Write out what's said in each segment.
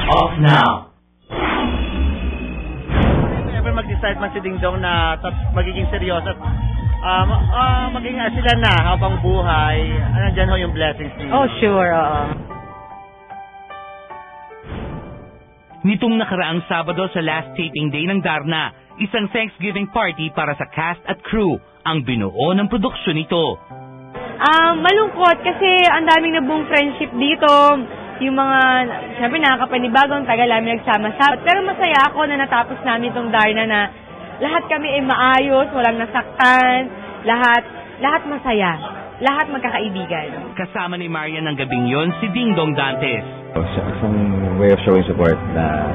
Off now! Never mag-decide man si Dingdong na magiging seryoso at maging sila na habang buhay, nandyan ho yung blessings niyo. Oh, sure, oo. Nitong nakaraang Sabado sa last taping day ng Darna, isang Thanksgiving party para sa cast at crew ang binuo ng produksyon nito. Malungkot kasi ang daming nabuong friendship dito. Yung mga, syempre nakakapanibagong tagal namin nagsama-sama. Pero masaya ako na natapos namin itong Darna na lahat kami ay maayos, walang nasaktan, lahat masaya, lahat magkakaibigan. Kasama ni Marian ng gabing yon si Dingdong Dantes. Some way of showing support na,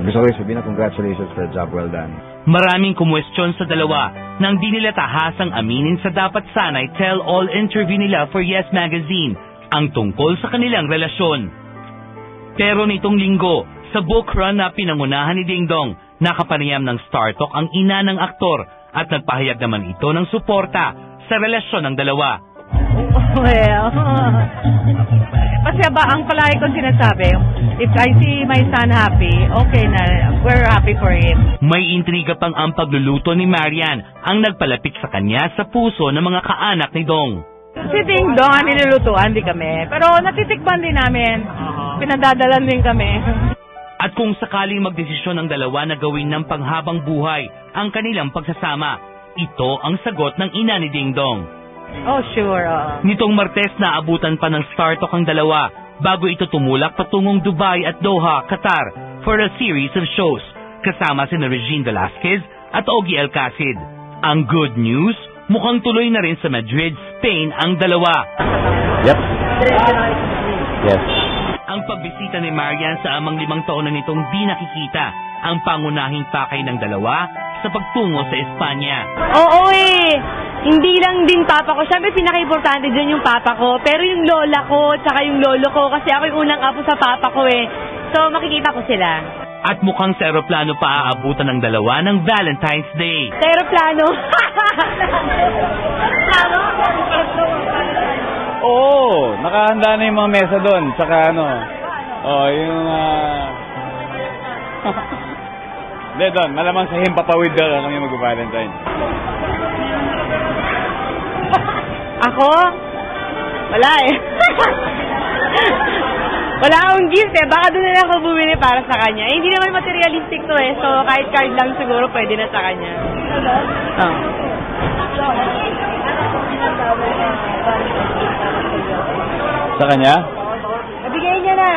gusto ko rin sabihin na congratulations for a job well done. Maraming kumwestiyon sa dalawa nang di nila tahasang aminin sa dapat sana'y tell-all interview nila for Yes Magazine ang tungkol sa kanilang relasyon. Pero nitong linggo, sa book run na pinangunahan ni Dingdong, nakapanayam ng Star Talk ang ina ng aktor at nagpahayag naman ito ng suporta sa relasyon ng dalawa. Well, kasi ba ang palagi kong sinasabi, if I see my son happy, okay na, we're happy for him. May intriga pang ang pagluluto ni Marian ang nagpalapit sa kanya sa puso ng mga kaanak ni Dong. Si Dingdong ang nilulutuan, di kami. Pero natitikman din namin. Pinadadalan din kami. At kung sakaling magdesisyon ang dalawa na gawin ng panghabang buhay ang kanilang pagsasama, ito ang sagot ng ina ni Dingdong. Oh, sure. Nitong Martes na abutan pa ng Star Talk ang dalawa bago ito tumulak patungong Dubai at Doha, Qatar for a series of shows kasama sina Regine Velasquez at Ogie Alcacid. Ang good news, mukhang tuloy na rin sa Madrid, Spain ang dalawa. Yep. Yes. Ang pagbisita ni Marian sa amang 5 taon na nitong di nakikita ang pangunahing pakay ng dalawa sa pagtungo sa Espanya. Oo hindi lang din papa ko. Siyempre pinaka-importante dyan yung papa ko. Pero yung lola ko, tsaka yung lolo ko, kasi ako yung unang apo sa papa ko So makikita ko sila. At mukhang sa aeroplano pa aabutan ng dalawa ng Valentine's Day. Sa aeroplano? Oo, nakahanda na yung mga mesa doon. Tsaka yung Hindi doon, malamang sa himpapawid doon kami mag-Valentine. Ako? Wala Wala akong gift Baka doon na lang ako bumili para sa kanya. Hindi naman materialistic to So kahit card lang siguro pwede na sa kanya. Sa kanya? Nabigay niya na.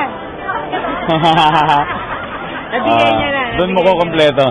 Nabigay niya na. Doon mo ko kompleto.